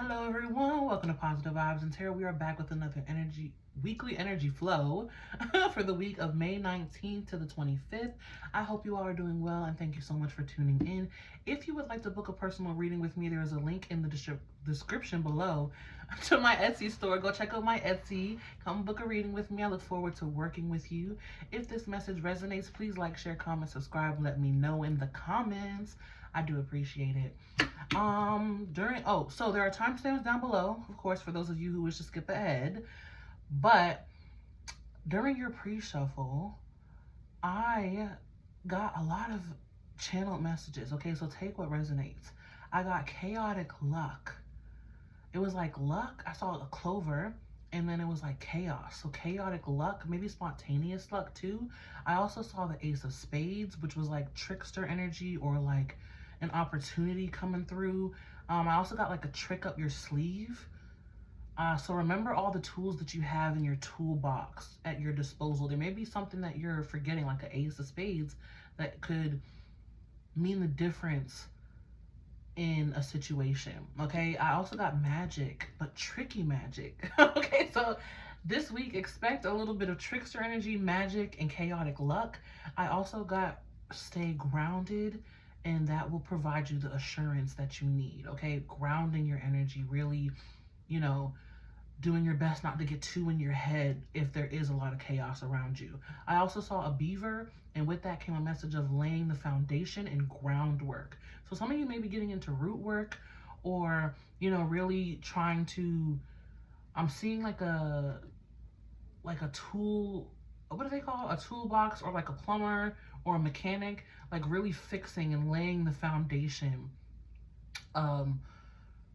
Hello everyone, welcome to Positive Vibes and Tarot. We are back with another weekly energy flow for the week of May 19th to the 25th. I hope you all are doing well and thank you so much for tuning in. If you would like to book a personal reading with me, there is a link in the description below to my Etsy store. Go check out my Etsy. Come book a reading with me. I look forward to working with you. If this message resonates, please like, share, comment, subscribe. Let me know in the comments. I do appreciate it. So there are timestamps down below, of course, for those of you who wish to skip ahead. But during your pre-shuffle, I got a lot of channeled messages. Okay, so take what resonates. I got chaotic luck. It was like luck. I saw a clover, and then it was like chaos. So chaotic luck, maybe spontaneous luck too. I also saw the Ace of Spades, which was like trickster energy or like an opportunity coming through. I also got like a trick up your sleeve. So remember all the tools that you have in your toolbox at your disposal. There may be something that you're forgetting, like an Ace of Spades, that could mean the difference in a situation. Okay, I also got magic, but tricky magic. Okay, so this week expect a little bit of trickster energy, magic, and chaotic luck. I also got stay grounded, and that will provide you the assurance that you need. Okay, grounding your energy, really, you know, doing your best not to get too in your head if there is a lot of chaos around you. I also saw a beaver, and with that came a message of laying the foundation and groundwork. So some of you may be getting into root work, or, you know, really trying to, I'm seeing like a tool, what do they call it? A toolbox, or like a plumber or a mechanic, like really fixing and laying the foundation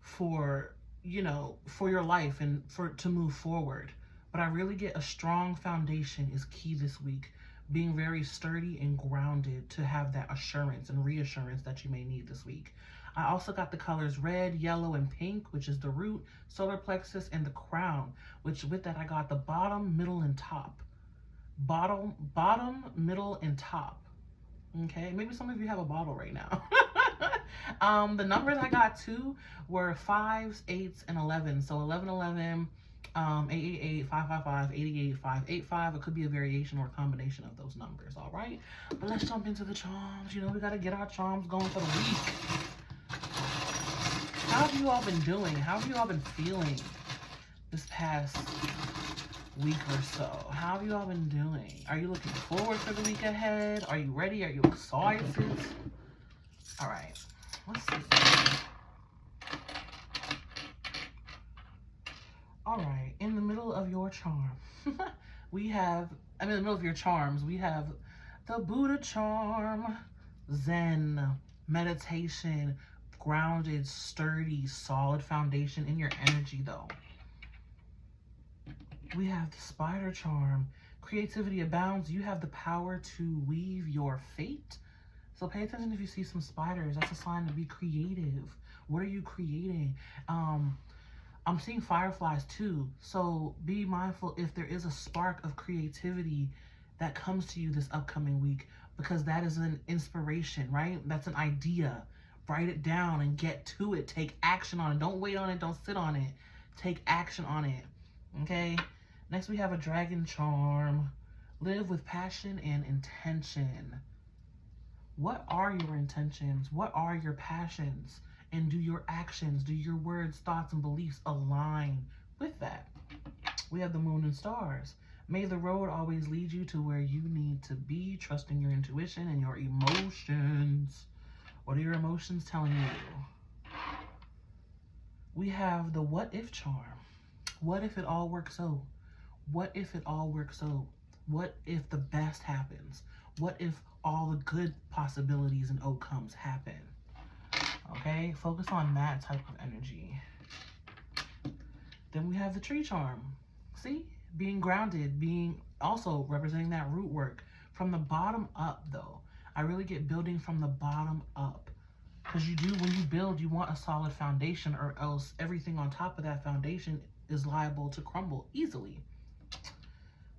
for, you know, for your life and to move forward. But I really get a strong foundation is key this week. Being very sturdy and grounded to have that assurance and reassurance that you may need this week. I also got the colors red, yellow, and pink, which is the root, solar plexus, and the crown, which with that I got the bottom, middle, and top. Bottom, middle, and top. Okay, maybe some of you have a bottle right now. The numbers I got too were 5s, 8s, and 11. So 11, 11, 888, 555, 88, 585. It could be a variation or a combination of those numbers, all right? But let's jump into the charms. You know, we got to get our charms going for the week. How have you all been doing? How have you all been feeling this past week or so? How have you all been doing? Are you looking forward for the week ahead? Are you ready? Are you excited? All right, let's see. All right, in the middle of your charm, we have, in the middle of your charms, we have the Buddha charm, Zen, meditation, grounded, sturdy, solid foundation in your energy though. We have the Spider charm, creativity abounds. You have the power to weave your fate. So pay attention if you see some spiders. That's a sign to be creative. What are you creating? I'm seeing fireflies too. So be mindful if there is a spark of creativity that comes to you this upcoming week, because that is an inspiration, right? That's an idea. Write it down and get to it. Take action on it. Don't wait on it. Don't sit on it. Take action on it. Okay? Next, we have a dragon charm. Live with passion and intention. What are your intentions? What are your passions? And do your actions, do your words, thoughts, and beliefs align with that? We have the moon and stars. May the road always lead you to where you need to be, trusting your intuition and your emotions. What are your emotions telling you? We have the what if charm. What if it all works so? What if it all works so? What if the best happens? What if all the good possibilities and outcomes happen? Okay, focus on that type of energy. Then we have the tree charm. See? Being grounded, being also representing that root work. From the bottom up though. I really get building from the bottom up. Because you do, when you build, you want a solid foundation, or else everything on top of that foundation is liable to crumble easily.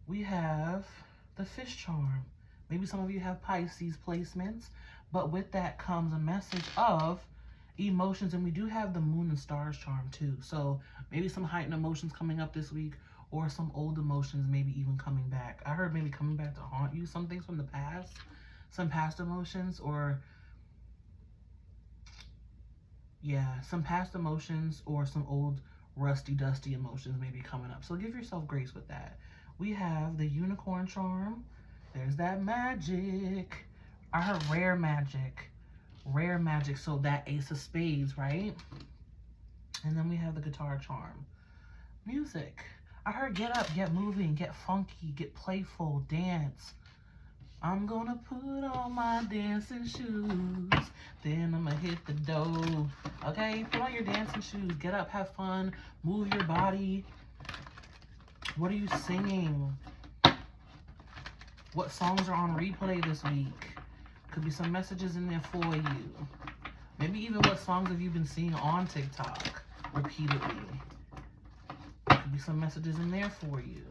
We have the fish charm. Maybe some of you have Pisces placements, but with that comes a message of emotions, and we do have the moon and stars charm too. So maybe some heightened emotions coming up this week, or some old emotions maybe even coming back. I heard maybe coming back to haunt you, some things from the past, some past emotions, or yeah, some past emotions or some old rusty dusty emotions maybe coming up. So give yourself grace with that. We have the unicorn charm. There's that magic. I heard rare magic. Rare magic. So that ace of spades, right? And then we have the guitar charm. Music. I heard get up, get moving, get funky, get playful, dance. I'm gonna put on my dancing shoes, then I'm gonna hit the dough. Okay, put on your dancing shoes, get up, have fun, move your body. What are you singing? What songs are on replay this week? Could be some messages in there for you. Maybe even what songs have you been seeing on TikTok repeatedly? Could be some messages in there for you.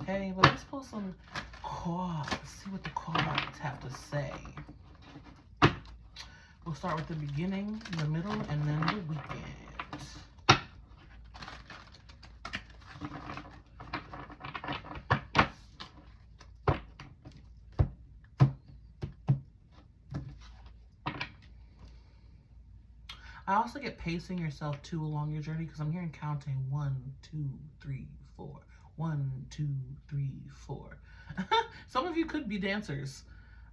Okay, but let's pull some cards. See what the cards have to say. We'll start with the beginning, the middle, and then the weekend. I also get pacing yourself too along your journey, because I'm hearing counting 1, 2, 3, 4. 1, 2, 3, 4. Some of you could be dancers.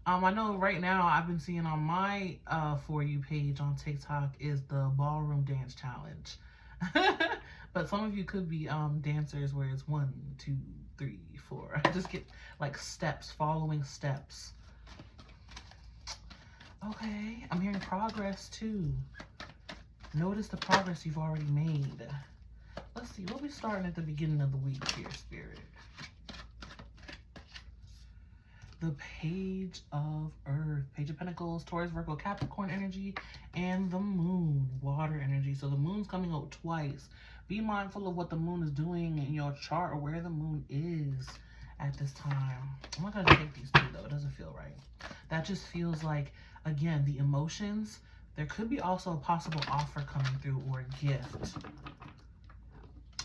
I know right now I've been seeing on my For You page on TikTok is the ballroom dance challenge. But some of you could be dancers where it's 1, 2, 3, 4. I just get like steps, following steps. Okay, I'm hearing progress too. Notice the progress you've already made. Let's see, we'll be starting at the beginning of the week here, Spirit. The Page of Earth, Page of Pentacles, Taurus, Virgo, Capricorn energy, and the Moon, water energy. So the Moon's coming out twice. Be mindful of what the Moon is doing in your chart, or where the Moon is at this time. I'm not going to take these two, though. It doesn't feel right. That just feels like, again, the emotions. There could be also a possible offer coming through, or a gift.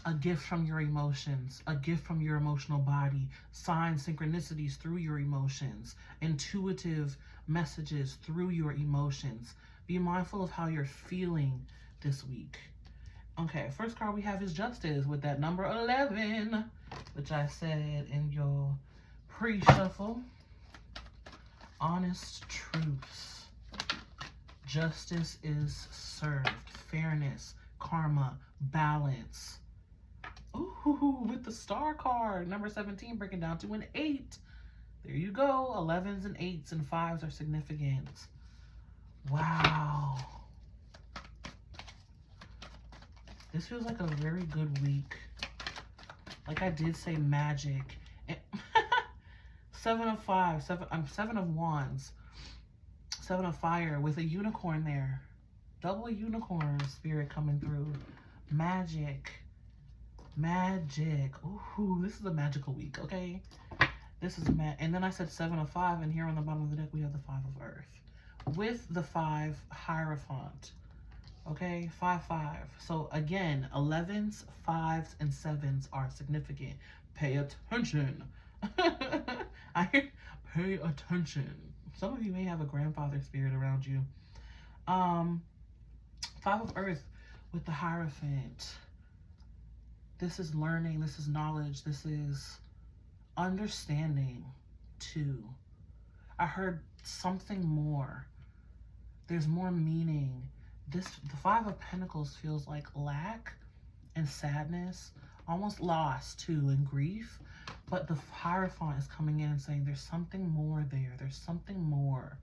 A gift from your emotions, a gift from your emotional body, signs, synchronicities through your emotions, intuitive messages through your emotions. Be mindful of how you're feeling this week. Okay, first card we have is Justice with that number 11, which I said in your pre-shuffle. Honest truths. Justice is served. Fairness, karma, balance. Ooh, with the star card, number 17, breaking down to an 8. There you go. 11s and 8s and 5s are significant. Wow. This feels like a very good week. Like I did say, magic. 7 of 5, 7 of wands, 7 of fire with a unicorn there. Double unicorn spirit coming through. Magic. Magic. Ooh, this is a magical week, okay? This is and then I said 7 of 5, and here on the bottom of the deck we have the 5 of Earth with the 5 Hierophant. Okay, 5, 5. So again, 11s, 5s, and 7s are significant. Pay attention. I hear pay attention. Some of you may have a grandfather spirit around you. 5 of Earth with the Hierophant. This is learning, this is knowledge, this is understanding too. I heard something more. There's more meaning. The 5 of Pentacles feels like lack and sadness, almost loss too, and grief. But the Hierophant is coming in and saying there's something more there. There's something more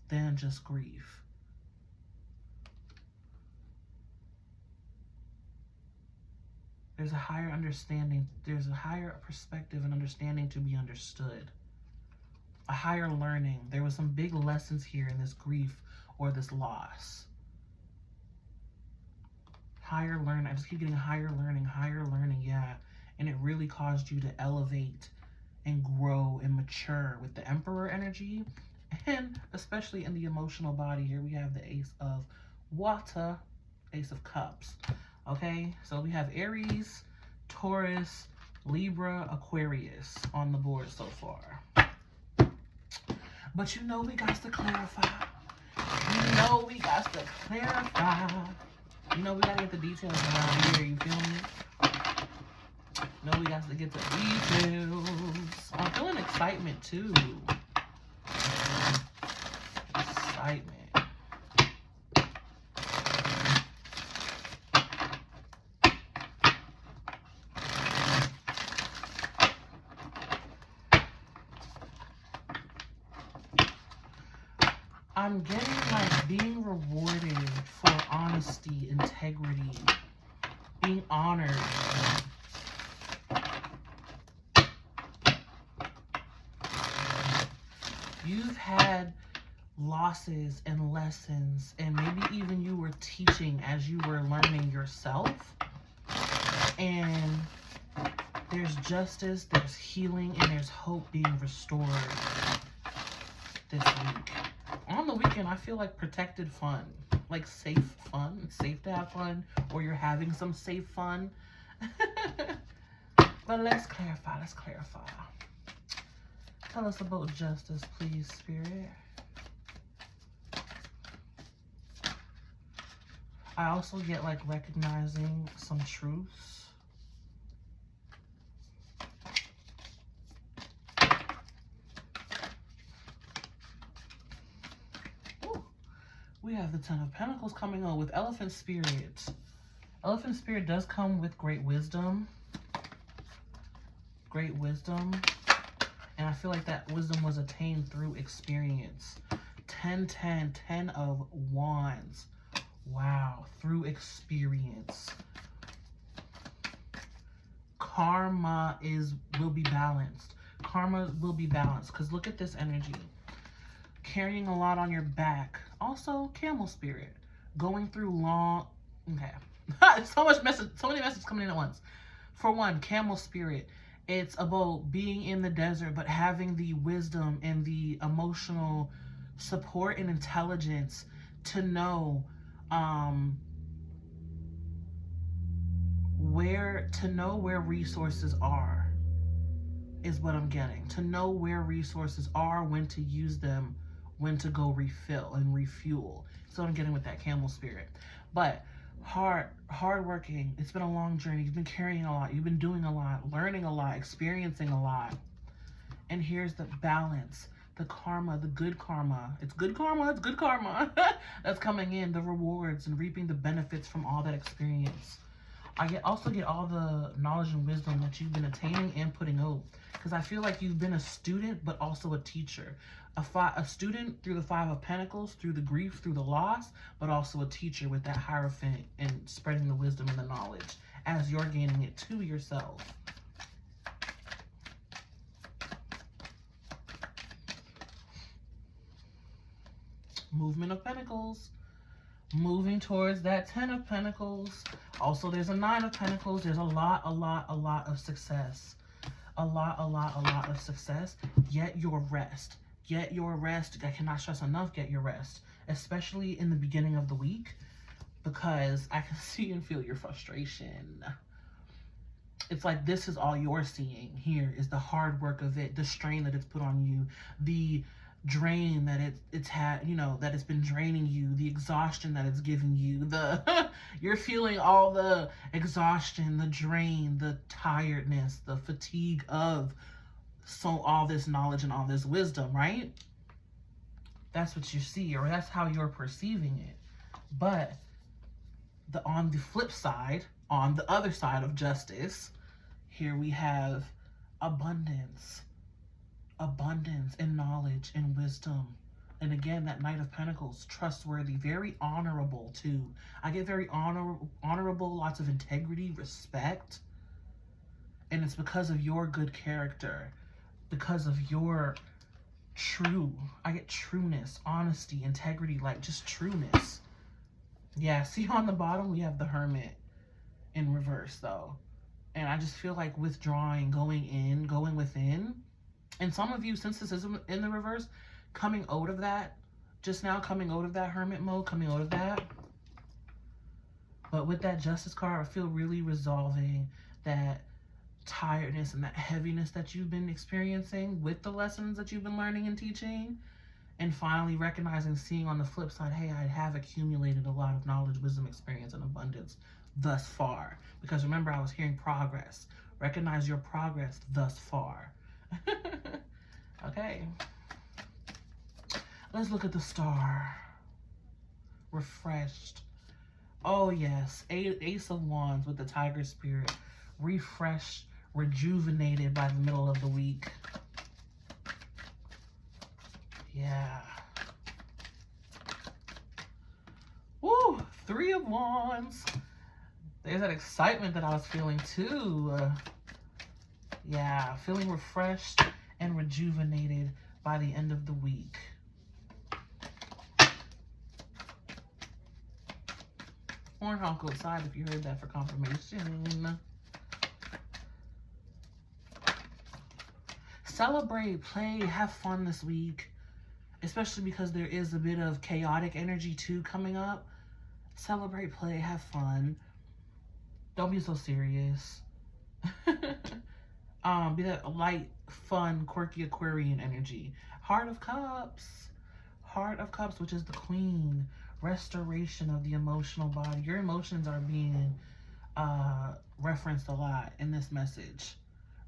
than just grief. There's a higher understanding. There's a higher perspective and understanding to be understood. A higher learning. There was some big lessons here in this grief or this loss. Higher learning. I just keep getting higher learning, yeah. And it really caused you to elevate and grow and mature with the Emperor energy And especially in the emotional body, here we have the Ace of Water, Ace of Cups. Okay, so we have Aries, Taurus, Libra, Aquarius on the board so far. But you know we got to clarify. You know we got to clarify. You know we got to get the details around here, you feel me? You know we got to get the details. I'm feeling excitement too. Excitement. I'm getting like being rewarded for honesty, integrity, being honored. You've had losses and lessons, and maybe even you were teaching as you were learning yourself. And there's justice, there's healing, and there's hope being restored this week. On the weekend, I feel like protected fun, like safe fun. It's safe to have fun, or you're having some safe fun. But let's clarify, let's clarify. Tell us about justice, please, Spirit. I also get like recognizing some truths. We have the Ten of Pentacles coming on with Elephant Spirit. Elephant Spirit does come with great wisdom. Great wisdom. And I feel like that wisdom was attained through experience. 10-10, 10 of Wands. Wow, through experience. Karma will be balanced. Karma will be balanced. Because look at this energy. Carrying a lot on your back. Also, Camel Spirit. Going through long... Okay. so many messages coming in at once. For one, Camel Spirit. It's about being in the desert, but having the wisdom and the emotional support and intelligence to know where resources are, is what I'm getting. To know where resources are, when to use them, when to go refill and refuel. So I'm getting with that Camel Spirit. But hardworking. It's been a long journey. You've been carrying a lot. You've been doing a lot, learning a lot, experiencing a lot. And here's the balance, the karma, the good karma. It's good karma. It's good karma. That's coming in, the rewards and reaping the benefits from all that experience. I also get all the knowledge and wisdom that you've been attaining and putting out. Because I feel like you've been a student, but also a teacher. A student through the Five of Pentacles, through the grief, through the loss, but also a teacher with that Hierophant and spreading the wisdom and the knowledge as you're gaining it to yourself. Movement of Pentacles. Moving towards that 10 of Pentacles. Also, there's a 9 of Pentacles. There's a lot of success. A lot of success. Get your rest. Get your rest. I cannot stress enough, get your rest. Especially in the beginning of the week. Because I can see and feel your frustration. It's like this is all you're seeing here is the hard work of it. The strain that it's put on you. The drain that it's had, you know, that it's been draining you, the exhaustion that it's giving you, you're feeling all the exhaustion, the drain, the tiredness, the fatigue of all this knowledge and all this wisdom, right? That's what you see, or that's how you're perceiving it. But on the flip side, on the other side of justice, here we have abundance and knowledge and wisdom. And again, that Knight of Pentacles, trustworthy, very honorable too. I get very honorable, lots of integrity, respect. And it's because of your good character, because of your I get trueness, honesty, integrity, like just trueness. Yeah, see on the bottom, we have the Hermit in reverse though. And I just feel like withdrawing, going within. And some of you, since this is in the reverse, coming out of that, just now coming out of that hermit mode, coming out of that. But with that Justice card, I feel really resolving that tiredness and that heaviness that you've been experiencing with the lessons that you've been learning and teaching. And finally recognizing, seeing on the flip side, hey, I have accumulated a lot of knowledge, wisdom, experience, and abundance thus far. Because remember, I was hearing progress. Recognize your progress thus far. Okay. Let's look at the star. Refreshed. Oh, yes. Ace of Wands with the Tiger Spirit. Refreshed, rejuvenated by the middle of the week. Yeah. Woo! 3 of Wands. There's that excitement that I was feeling too. Yeah, feeling refreshed and rejuvenated by the end of the week. Horn honk outside if you heard that for confirmation. Celebrate, play, have fun this week. Especially because there is a bit of chaotic energy too coming up. Celebrate, play, have fun. Don't be so serious. Be that light, fun, quirky Aquarian energy. Heart of Cups. Heart of Cups, which is the Queen. Restoration of the emotional body. Your emotions are being referenced a lot in this message.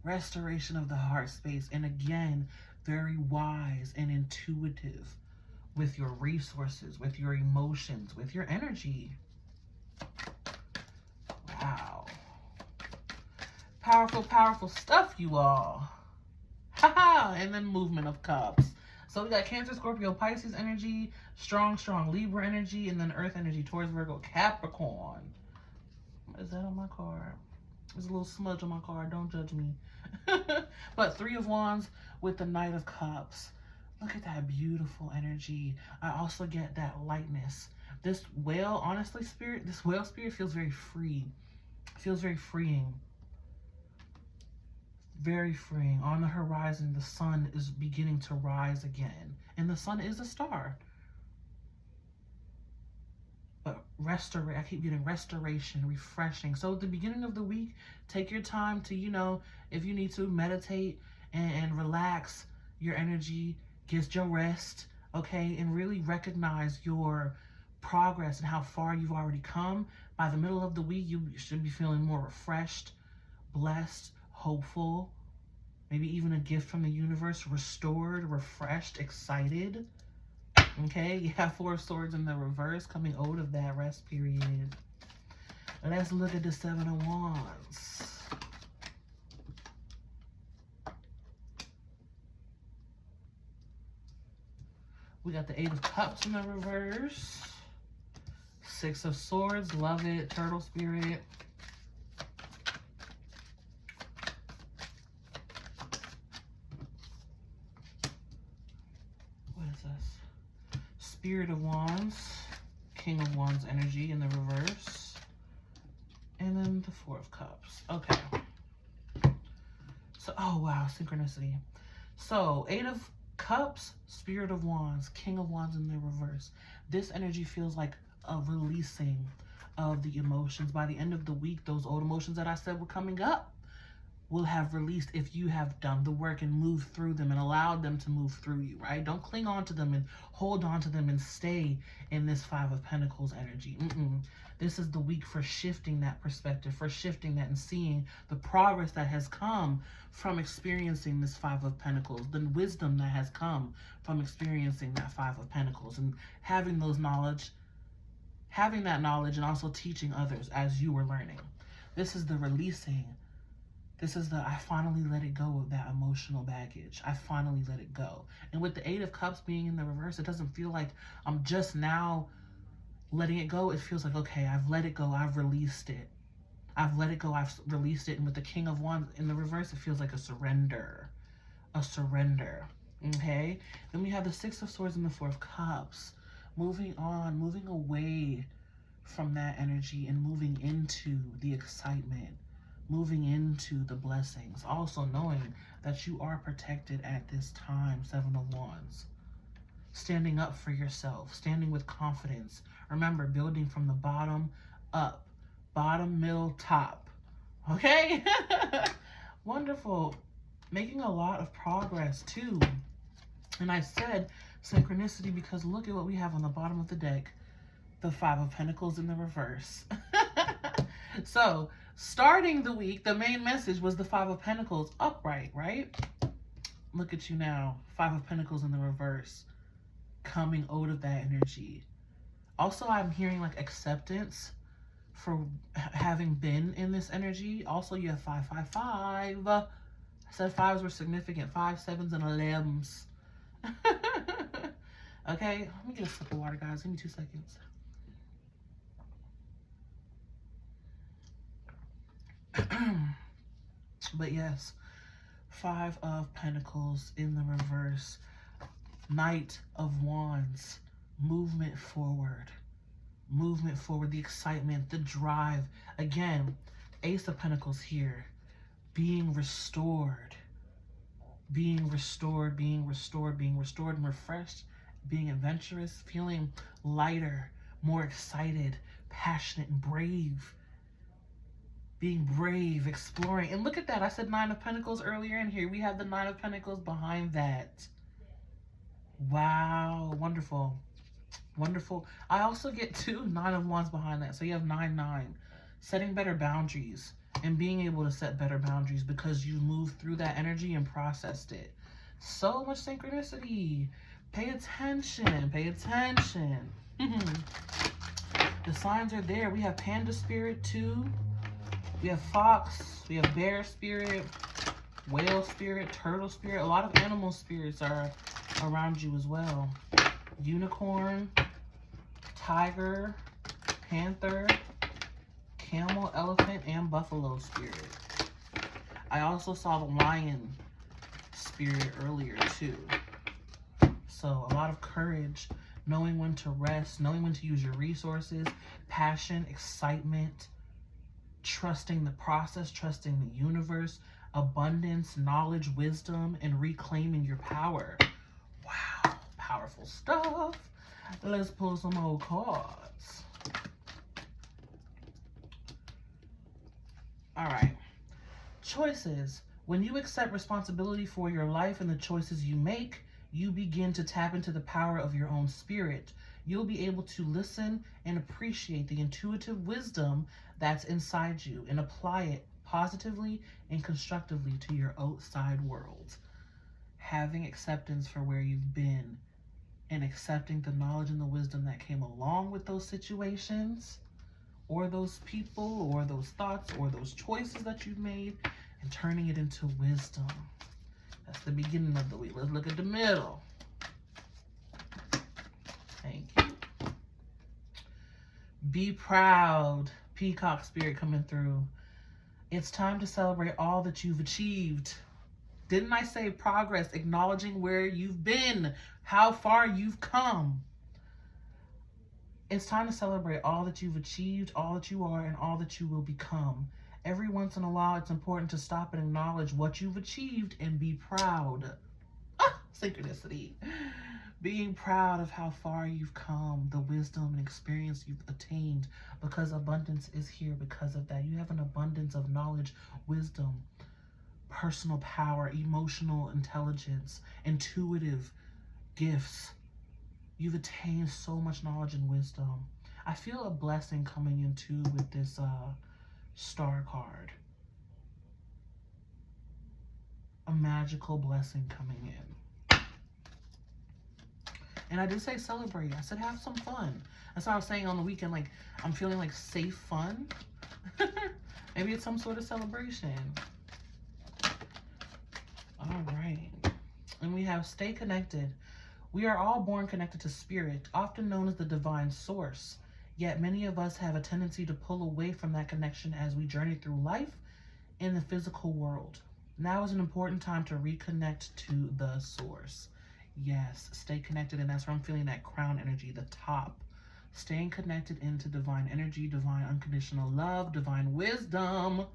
Restoration of the heart space. And again, very wise and intuitive with your resources, with your emotions, with your energy. Wow. Powerful, powerful stuff, you all. Haha. And then movement of cups. So we got Cancer, Scorpio, Pisces energy, strong, strong Libra energy, and then Earth energy, Taurus, Virgo, Capricorn. What is that on my card? There's a little smudge on my card. Don't judge me. But 3 of Wands with the Knight of Cups. Look at that beautiful energy. I also get that lightness. This whale, honestly, spirit, this whale spirit feels very free. It feels very freeing. Very freeing. On the horizon, the sun is beginning to rise again. And the sun is a star. But I keep getting restoration, refreshing. So at the beginning of the week, take your time to, you know, if you need to, meditate and relax your energy, get your rest, okay? And really recognize your progress and how far you've already come. By the middle of the week, you should be feeling more refreshed, blessed, hopeful, maybe even a gift from the universe, restored, refreshed, excited. Okay, you have 4 of Swords in the reverse coming out of that rest period. Let's look at the 7 of Wands. We got the 8 of Cups in the reverse. 6 of Swords, love it, Turtle Spirit. What is this? Spirit of Wands, King of Wands energy in the reverse. And then the 4 of Cups. Okay. So, oh wow, synchronicity. So, 8 of Cups, Spirit of Wands, King of Wands in the reverse. This energy feels like a releasing of the emotions. By the end of the week, those old emotions that I said were coming up will have released if you have done the work and moved through them and allowed them to move through you, right? Don't cling on to them and hold on to them and stay in this 5 of Pentacles energy. This is the week for shifting that perspective, for shifting that and seeing the progress that has come from experiencing this 5 of Pentacles, the wisdom that has come from experiencing that 5 of Pentacles and having those knowledge, having that knowledge and also teaching others as you were learning. This is the releasing. This is the, I finally let it go of that emotional baggage. I finally let it go. And with the 8 of Cups being in the reverse, it doesn't feel like I'm just now letting it go. It feels like, okay, I've let it go. I've released it. I've let it go. I've released it. And with the King of Wands in the reverse, it feels like a surrender. A surrender. Okay? Then we have the 6 of Swords and the 4 of Cups. Moving on, moving away from that energy and moving into the excitement. Moving into the blessings. Also knowing that you are protected at this time, 7 of Wands. standing up for yourself, standing with confidence. Remember, building from the bottom up, bottom, middle, top. Okay? Wonderful. Making a lot of progress too. And I said synchronicity because look at what we have on the bottom of the deck. The Five of Pentacles in the reverse. So, starting the week, the main message was the Five of Pentacles upright, right? Look at you now. Five of Pentacles in the reverse. Coming out of that energy. Also, I'm hearing like acceptance for having been in this energy. Also, you have 555. I said fives were significant. 5, 7s, and 11s. Okay, let me get a sip of water, guys. Give me 2 seconds. But yes, Five of Pentacles in the reverse. Knight of Wands. Movement forward. Movement forward. The excitement, the drive. Again, Ace of Pentacles here. Being restored. Being restored, being restored, being restored and refreshed. Being adventurous. Feeling lighter, more excited, passionate, and brave. Being brave, exploring. And look at that. I said Nine of Pentacles earlier, and here we have the Nine of Pentacles behind that. Wow. Wonderful. Wonderful. I also get 2 Nine of Wands behind that. So you have 9, 9. Setting better boundaries and being able to set better boundaries because you moved through that energy and processed it. So much synchronicity. Pay attention. Pay attention. The signs are there. We have Panda Spirit too. We have Fox. We have Bear Spirit. Whale Spirit. Turtle Spirit. A lot of animal spirits are around you as well. Unicorn. Tiger. Panther. Camel, elephant, and buffalo spirit. I also saw the lion spirit earlier too. So a lot of courage, knowing when to rest, knowing when to use your resources, passion, excitement, trusting the process, trusting the universe, abundance, knowledge, wisdom, and reclaiming your power. Wow, powerful stuff. Let's pull some more cards. All right. Choices. When you accept responsibility for your life and the choices you make, you begin to tap into the power of your own spirit. You'll be able to listen and appreciate the intuitive wisdom that's inside you and apply it positively and constructively to your outside world. Having acceptance for where you've been and accepting the knowledge and the wisdom that came along with those situations or those people or those thoughts or those choices that you've made and turning it into wisdom. That's the beginning of the week. Let's look at the middle. Thank you. Be proud. Peacock spirit coming through. It's time to celebrate all that you've achieved. Didn't I say progress? Acknowledging where you've been, how far you've come. It's time to celebrate all that you've achieved, all that you are, and all that you will become. Every once in a while, it's important to stop and acknowledge what you've achieved and be proud. Synchronicity. Being proud of how far you've come, the wisdom and experience you've attained, because abundance is here because of that. You have an abundance of knowledge, wisdom, personal power, emotional intelligence, intuitive gifts. You've attained so much knowledge and wisdom. I feel a blessing coming in too with this star card. A magical blessing coming in. And I did say celebrate. I said have some fun. That's what I was saying on the weekend. Like, I'm feeling like safe fun. Maybe it's some sort of celebration. All right. And we have stay connected. We are all born connected to spirit, often known as the divine source. Yet many of us have a tendency to pull away from that connection as we journey through life in the physical world. Now is an important time to reconnect to the source. Yes, stay connected, and that's where I'm feeling that crown energy, the top. Staying connected into divine energy, divine unconditional love, divine wisdom.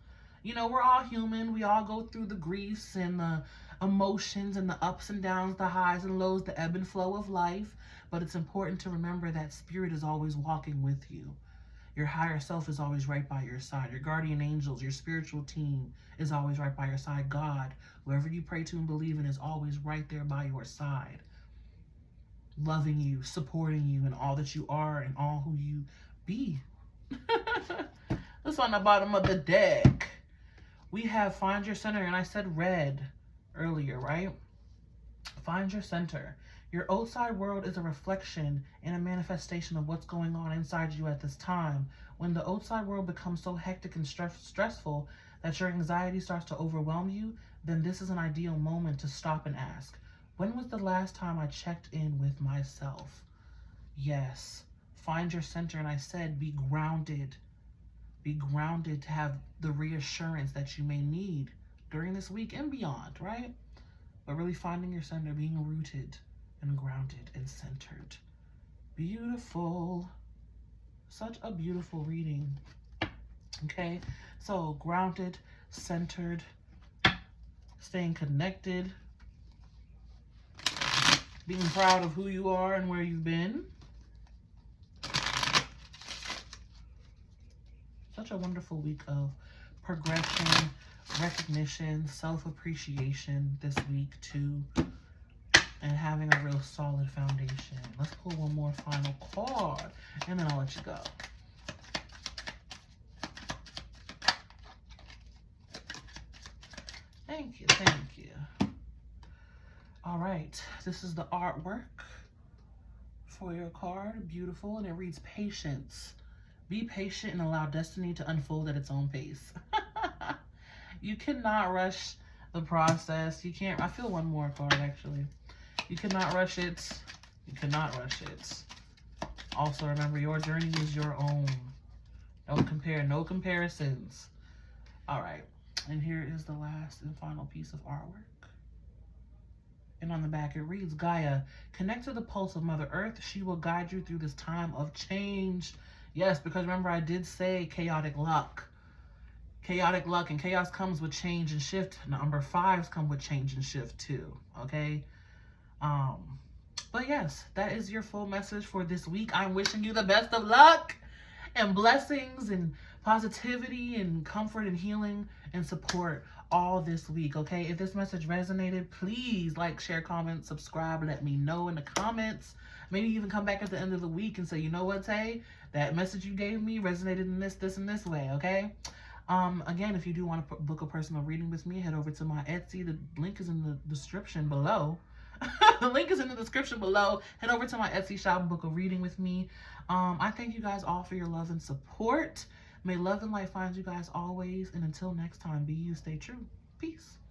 You know, we're all human. We all go through the griefs and the emotions and the ups and downs, the highs and lows, the ebb and flow of life. But it's important to remember that spirit is always walking with you. Your higher self is always right by your side. Your guardian angels, your spiritual team is always right by your side. God, whoever you pray to and believe in, is always right there by your side, loving you, supporting you in all that you are and all who you be. That's on the bottom of the deck. We have find your center, and I said red earlier, right? Find your center. Your outside world is a reflection and a manifestation of what's going on inside you at this time. When the outside world becomes so hectic and stressful that your anxiety starts to overwhelm you, then this is an ideal moment to stop and ask, when was the last time I checked in with myself? Yes, find your center, and I said be grounded. Be grounded to have the reassurance that you may need during this week and beyond, right? But really finding your center, being rooted and grounded and centered. Beautiful. Such a beautiful reading. Okay, so grounded, centered, staying connected, being proud of who you are and where you've been. Such a wonderful week of progression, recognition, self-appreciation this week too, and having a real solid foundation. Let's pull one more final card, and then I'll let you go. Thank you, thank you. All right, this is the artwork for your card. Beautiful, and it reads patience. Be patient and allow destiny to unfold at its own pace. You cannot rush the process. You can't. I feel one more card, actually. You cannot rush it. You cannot rush it. Also, remember, your journey is your own. Don't compare. No comparisons. All right. And here is the last and final piece of artwork. And on the back, it reads, Gaia, connect to the pulse of Mother Earth. She will guide you through this time of change. Yes, because remember, I did say chaotic luck. Chaotic luck, and chaos comes with change and shift. Number 5s come with change and shift too, okay? But yes, that is your full message for this week. I'm wishing you the best of luck and blessings and positivity and comfort and healing and support all this week, okay? If this message resonated, please like, share, comment, subscribe, let me know in the comments. Maybe even come back at the end of the week and say, you know what, Tay? That message you gave me resonated in this, and this way, okay? Again, if you do want to book a personal reading with me, head over to my Etsy. The link is in the description below. The link is in the description below. Head over to my Etsy shop and book a reading with me. I thank you guys all for your love and support. May love and light find you guys always. And until next time, be you, stay true. Peace.